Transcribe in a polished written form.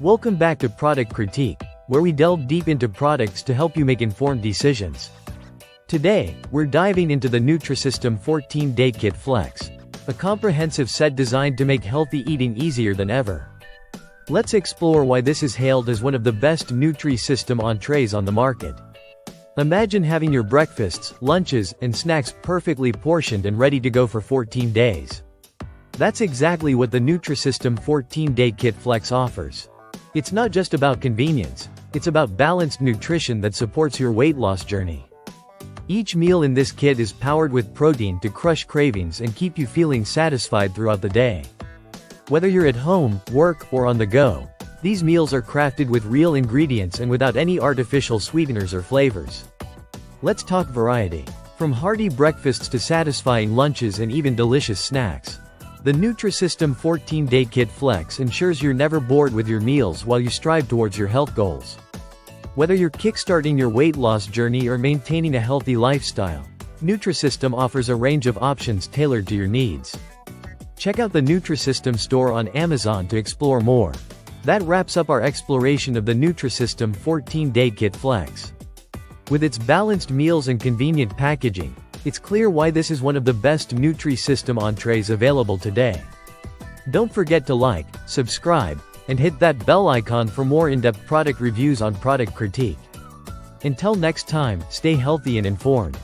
Welcome back to Product Critique, where we delve deep into products to help you make informed decisions. Today, we're diving into the NutriSystem 14-Day Kit Flex, a comprehensive set designed to make healthy eating easier than ever. Let's explore why this is hailed as one of the best NutriSystem entrees on the market. Imagine having your breakfasts, lunches, and snacks perfectly portioned and ready to go for 14 days. That's exactly what the NutriSystem 14-Day Kit Flex offers. It's not just about convenience, it's about balanced nutrition that supports your weight loss journey. Each meal in this kit is powered with protein to crush cravings and keep you feeling satisfied throughout the day. Whether you're at home, work, or on the go, these meals are crafted with real ingredients and without any artificial sweeteners or flavors. Let's talk variety. From hearty breakfasts to satisfying lunches and even delicious snacks, the NutriSystem 14-Day Kit Flex ensures you're never bored with your meals while you strive towards your health goals. Whether you're kickstarting your weight loss journey or maintaining a healthy lifestyle, NutriSystem offers a range of options tailored to your needs. Check out the NutriSystem store on Amazon to explore more. That wraps up our exploration of the NutriSystem 14-Day Kit Flex. With its balanced meals and convenient packaging, it's clear why this is one of the best NutriSystem entrees available today. Don't forget to like, subscribe, and hit that bell icon for more in-depth product reviews on Product Critique. Until next time, stay healthy and informed.